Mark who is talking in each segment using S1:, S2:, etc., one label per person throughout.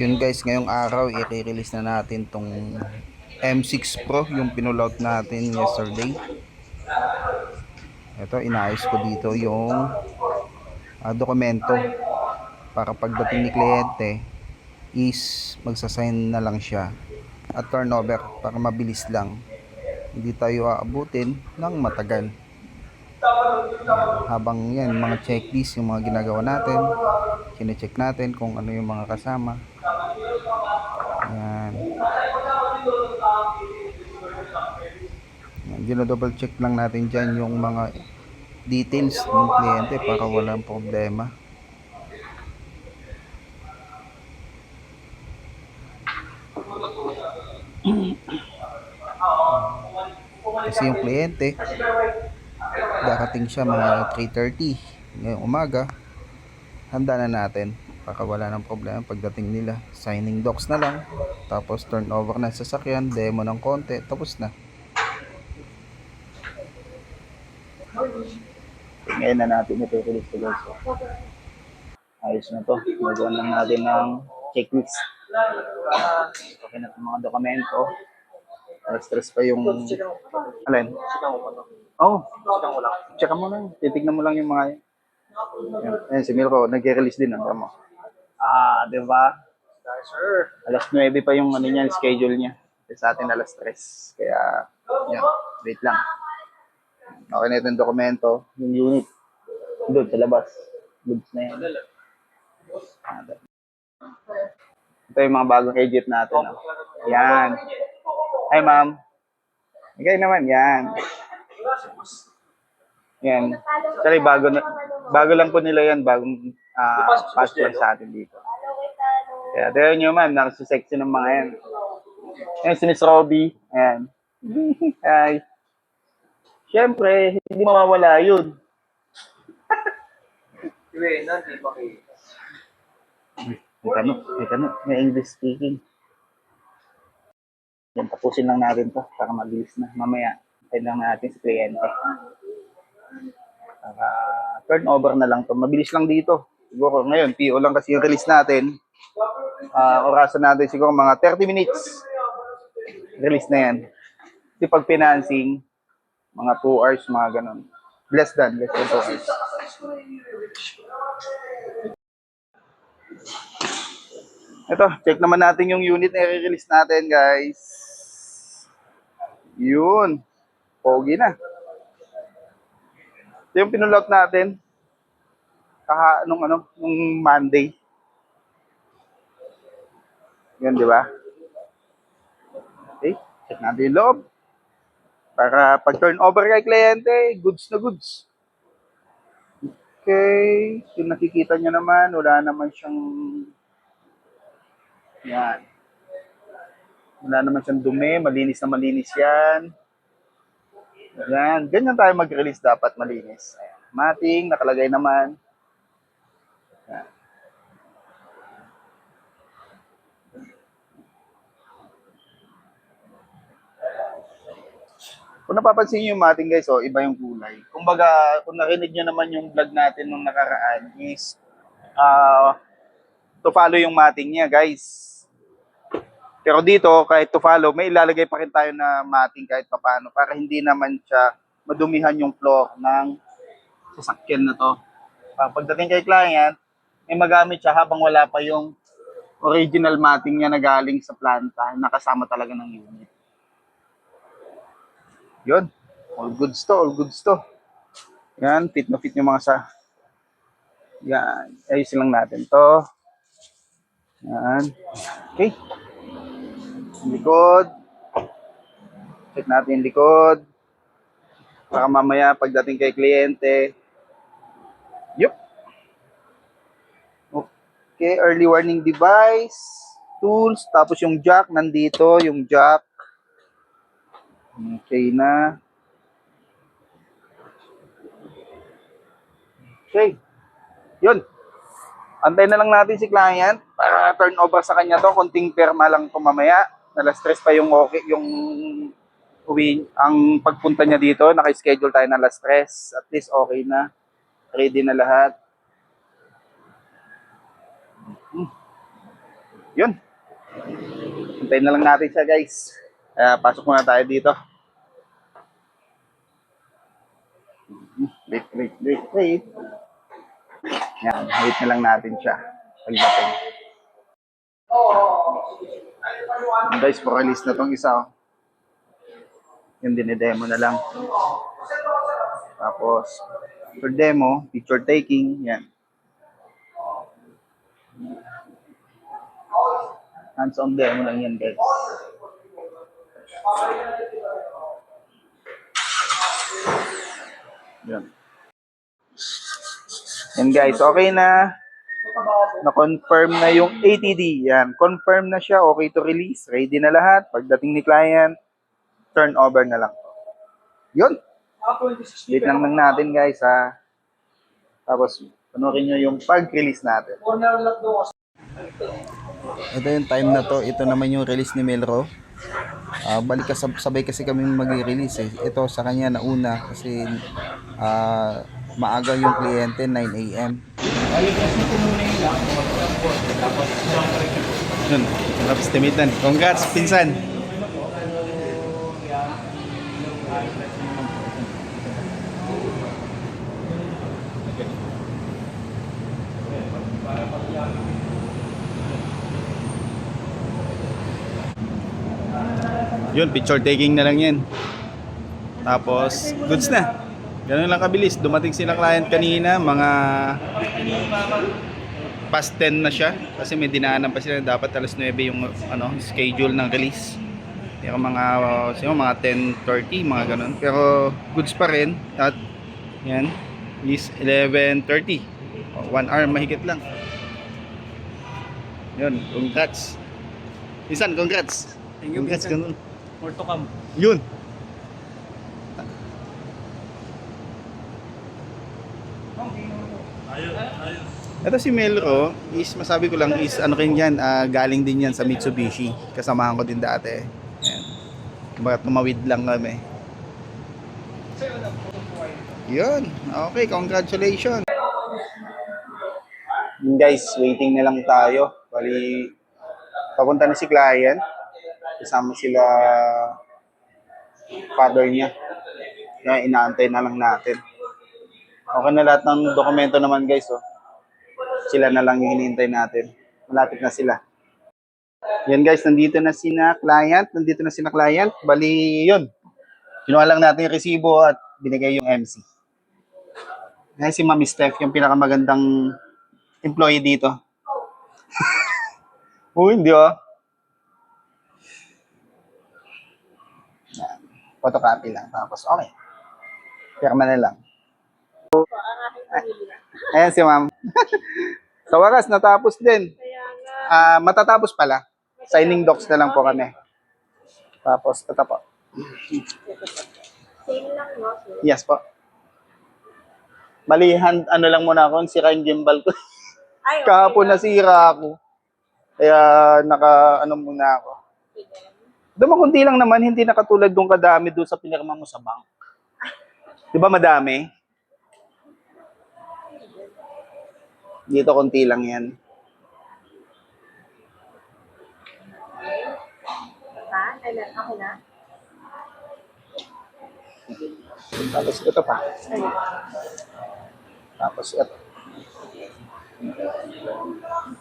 S1: Yun guys, ngayong araw i-release na natin tong M6 Pro, yung pinulout natin yesterday. Ito, inaayos ko dito yung dokumento para pagdating ni kliyente is magsasign na lang siya at turnover para mabilis lang. Hindi tayo aabutin ng matagal. Yan. Habang yan, mga checklist yung mga ginagawa natin, kine-check natin kung ano yung mga kasama. Yan. Dino-double check lang natin dyan yung mga details ng kliyente para walang problema. Kasi yung kliyente, darating siya mga 3:30 ngayong umaga. Handa na natin para wala ng problema pagdating nila. Signing docs na lang, tapos turnover na sasakyan, demo ng konti, tapos na.
S2: Ngayon na natin ito release to guys. Ayos na to. Magawa lang natin ng checklist. Okay na itong mga dokumento. Stress pa yung... Alin? Oo. Oh, check mo lang. Titignan mo lang yung mga... Yan. Ayan, si Milko, nag-release din. Tama. Di ba? Sir. Alas 9 pa yung ano niya, schedule niya. Sa atin alas 3. Kaya, yan. Wait lang. Okay na itong dokumento. Yung unit. Doon, sa labas. Goods na yan. Ito yung mga bagong agent natin. Oh. Yan. Hi, ma'am. Ikaw naman, yan. Yan. Actually, bago lang po nila yan. Bagong passport sa atin dito. Kaya, tayo nyo, ma'am. Nakasusexy ng mga yan. Yan, si Miss Robby. Ayan. Hi. Siyempre, hindi mawawala yun. May English speaking. Yan, tapusin lang natin to para mabilis na. Mamaya, tayo lang natin sa kliyente. Turnover na lang to. Mabilis lang dito. Siguro ngayon, PO lang kasi yung release natin. Orasan natin siguro mga 30 minutes. Release na yan. Kasi pag financing, mga 2 hours, mga ganun. Less than 2 hours. Ito, check naman natin yung unit na i-release natin, guys. Yun. Pogi na. Ito yung pinulot natin. Nung Monday. Yun, di ba? Okay, check natin yung loob. Para pag turnover kay kliyente, goods na goods. Okay, yung nakikita nyo naman, wala naman siyang yan. Wala naman siyang dumi, malinis na malinis yan. Yan, ganyan tayo mag-release, dapat malinis. Ayan. Mating, nakalagay naman. Yan. Kung napapansin nyo yung mating guys, iba yung kulay. Kumbaga, kung narinig nyo naman yung vlog natin nung nakaraan is to follow yung mating niya guys. Pero dito, kahit to follow, may ilalagay pa rin tayo na mating kahit papaano para hindi naman siya madumihan yung floor ng sasakyan na to. Pagdating kay client, may magamit siya habang wala pa yung original mating niya na galing sa planta, nakasama talaga ng unit. Yun. All goods to, all goods to. Yan, fit na fit yung mga sa... Yan, ayusin lang natin to. Yan. Okay. Likod. Check natin yung likod. Para mamaya pagdating kay kliyente. Yup. Okay, early warning device. Tools. Tapos yung jack, nandito yung jack. Okay na. Okay. Yun. Antay na lang natin si client para turn over sa kanya to. Konting perma lang ito mamaya. Alas 3 pa yung okay, yung uwi, ang pagpunta niya dito. Naka-schedule tayo na alas 3. At least okay na. Ready na lahat. Yun. Hintayin na lang natin siya, guys. Pasok muna tayo dito. Wait. Yan, wait na lang natin siya. Pagdating. Guys, for release na tong isa. Oh. Yung dinidemo na lang. Tapos, for demo, picture taking, yan. Hands-on demo lang yan, guys. Yan. Yan, guys. Okay na. Na-confirm na yung ATD. Yan. Confirm na siya. Okay to release. Ready na lahat. Pagdating ni client, turn over na lang. Yun. Wait lang natin, guys, ha. Tapos, panoorin nyo yung pag-release natin.
S1: Ito yung time na to. Ito naman yung release ni Melro. Sabay kasi kami mag-release eh. Ito sa kanya nauna kasi maaga yung kliyente, 9 a.m.
S2: Yun. Tapos timitan. Congrats, pinsan. Yun, picture taking na lang yan. Tapos, goods na. Ganun lang kabilis. Dumating sila client kanina, mga past 10 na siya. Kasi may dinaanan pa sila. Dapat alas 9 yung schedule ng release. Pero mga 10:30, mga ganun. Pero goods pa rin. At yan, is 11:30. 1 hour mahigit lang. Yun, congrats. Isan, congrats.
S3: Thank you,
S2: Congrats, ganun.
S3: more to come.
S2: Yun. Ito si Melro is masabi ko lang is rin yan, galing din yan sa Mitsubishi. Kasamahan ko din dati. Yan. Kumbaga tumawid lang kami. Yun. Okay, congratulations. Guys, waiting na lang tayo. Bali, papunta na si client. Kasama sila father niya. Kaya inaantay na lang natin. Okay na lahat ng dokumento naman, guys. Oh. Sila na lang yung hinihintay natin. Malapit na sila. Yan, guys, nandito na sina client. Bali, yun. Kinuha lang natin yung resibo at binigay yung MC. Yan si Mami Steph, yung pinakamagandang employee dito. Hindi oh. Yan. Photocopy lang. Tapos, okay. Pirma na lang. Ayan si ma'am. Sa wakas, natapos din. Matatapos pala. Signing docs na lang po kami. Tapos, ito po.
S4: Same lang, no?
S2: Yes po. Malihan, lang muna ako, sira yung gimbal ko.
S4: Ay, okay.
S2: Kahapon nasira ako. Kaya, muna ako. Kunti lang naman, hindi na katulad doon kadami doon sa pinirma mo sa bank. Di ba madami? Dito konti lang yan.
S4: Ha? Okay na?
S2: Tapos ito pa. Tapos ito.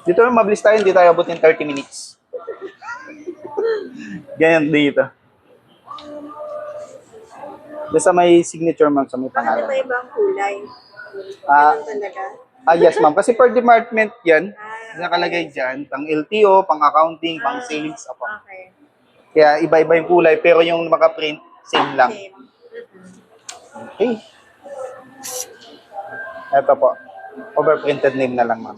S2: Dito mabilis tayo, hindi tayo abutin 30 minutes. Ganyan dito. Basta may signature ma'am sa may
S4: Bakit
S2: pangalan.
S4: iba ibang kulay?
S2: Ah,
S4: Ganun talaga?
S2: Yes ma'am. Kasi per department yan.
S4: Ah,
S2: Nakalagay dyan. Pang LTO, pang accounting, pang sales. Apo.
S4: Okay.
S2: Kaya iba-iba yung kulay. Pero yung makaprint, same lang.
S4: Same.
S2: Okay. Ito po. Overprinted name na lang ma'am.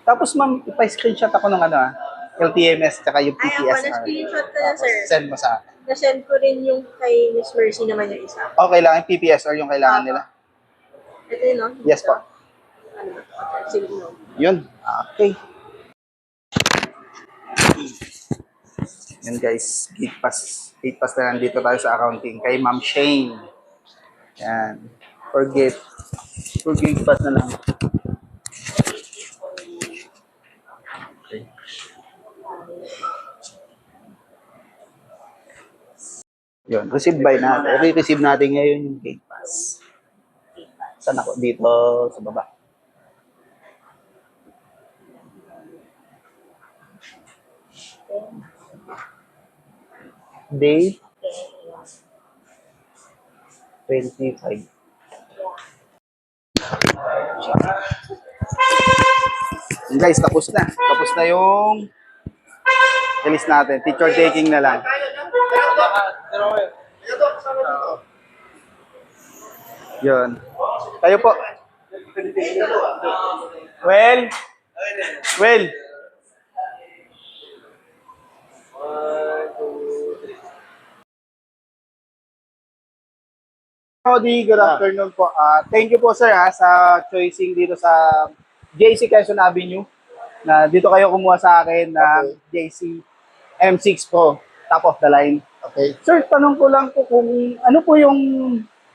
S2: Tapos ma'am, ipa-screenshot ako ng LTMS tsaka yung
S4: Ay, ako,
S2: PPSR.
S4: na-screenshot ko na, sir.
S2: Send mo sa akin.
S4: Na-send ko rin yung kay Miss Mercy naman yung isa.
S2: Okay lang, yung PPSR yung kailangan nila.
S4: Ito yun, no?
S2: Yes po.
S4: Ano ba? Okay, sige, no.
S2: Yun. Okay. Yan guys, gate pass. Gate pass na lang dito tayo sa accounting. Kay Ma'am Shane. Yan. For gate pass na lang. Yun, receive by natin. I-receive natin ngayon yung gate pass. Saan ako? Dito sa baba. Date 25. Guys, tapos na. Tapos na yung release natin. Picture taking na lang. Yun. Kayo po. Well. Well. Howdy, good afternoon po. Thank you po sir sa choosing dito sa JC Quezon Avenue. Na dito kayo kumuha sa akin ng JC M6 Pro, top of the line.
S3: Okay.
S2: Sir, tanong ko lang po kung ano po yung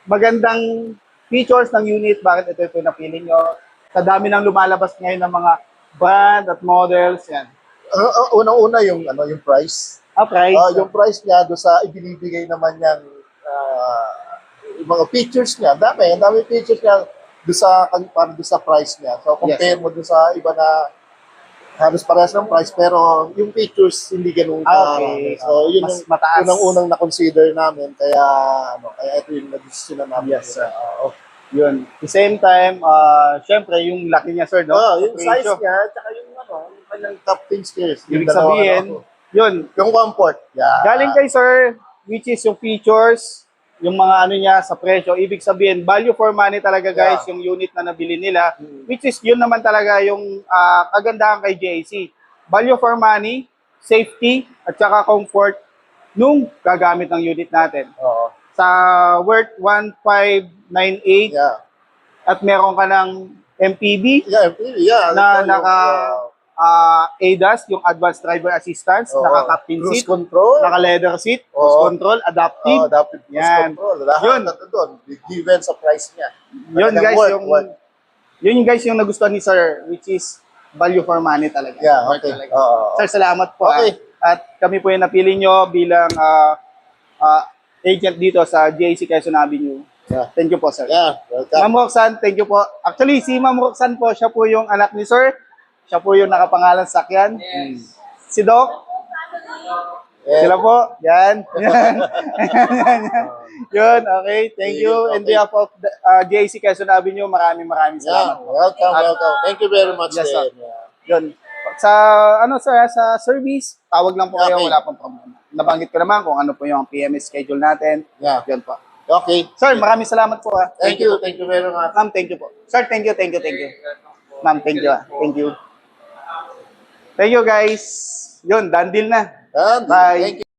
S2: magandang features ng unit, bakit ito yung napili nyo? Sa dami ng lumalabas ngayon ng mga brand at models, yan.
S3: Unang-una yung yung price.
S2: Price.
S3: Yung price niya do sa ibinibigay naman niyang yung mga features niya. Ang dami features niya para do sa price niya. So compare mo do sa iba na halos parehas ng price pero yung features hindi ganoon
S2: Okay.
S3: So yun
S2: Mas
S3: yung
S2: mataas.
S3: unang na consider namin kaya ito yung na-decision namin.
S2: Yes, sir. Yun. At the same time, syempre, yung laki niya, sir, no?
S3: Yung size
S2: Presyo.
S3: niya tsaka yung yung kanyang top things skills.
S2: Ibig sabihin, yun,
S3: yung comfort. Yeah.
S2: galing kay sir, which is yung features, yung mga ano niya sa presyo. Ibig sabihin, value for money talaga guys,
S3: Yeah.
S2: yung unit na nabili nila. Which is, yun naman talaga yung kagandahan kay JC. Value for money, safety, at saka comfort nung gagamit ng unit natin.
S3: Oo.
S2: Sa worth 1598
S3: Yeah.
S2: at meron ka ng MPD
S3: Yeah, yeah.
S2: na
S3: Ito yung,
S2: naka ADAS, yung Advanced Driver Assistance, naka-captain
S3: cruise
S2: seat,
S3: control.
S2: naka-leather seat, cruise
S3: Oo.
S2: control, adaptive.
S3: Adaptive cruise
S2: Yan.
S3: control. Lahat
S2: Yun.
S3: na doon. Given sa price niya.
S2: Yun
S3: Talagang
S2: guys,
S3: worth.
S2: yun guys yung nagustuhan ni sir, which is value for money talaga.
S3: Yeah,
S2: Worth
S3: okay.
S2: talaga.
S3: Oo.
S2: Sir, salamat po.
S3: Okay.
S2: At kami po yung napili nyo bilang agent dito sa JC Quezon Avenue.
S3: Yeah.
S2: Thank you po, sir.
S3: Yeah, welcome.
S2: Ma'am Roxanne, thank you po. Actually, si Ma'am Roxanne po, siya po yung anak ni sir. Siya po yung nakapangalan sa sakyan. Si Doc,
S3: Yeah.
S2: sila po. Yan. Yan. Yun, okay. Thank you. On behalf of the, JC Quezon Avenue, maraming
S3: Yeah,
S2: salamat po.
S3: welcome. Thank you very much.
S2: Yes, sir.
S3: din. Yeah.
S2: Yun. Sa sir, sa service, tawag lang po kayo,
S3: Okay.
S2: wala pong problema. Nabanggit ko naman kung ano po yung PMS schedule natin.
S3: Yeah.
S2: Yun po.
S3: Okay.
S2: Sir, maraming salamat po.
S3: Thank you very much.
S2: Ma'am, thank you po. Sir, thank you. Ma'am, thank you. Thank you. Thank you, guys. Yun, done deal na.
S3: And
S2: Bye.
S3: thank you.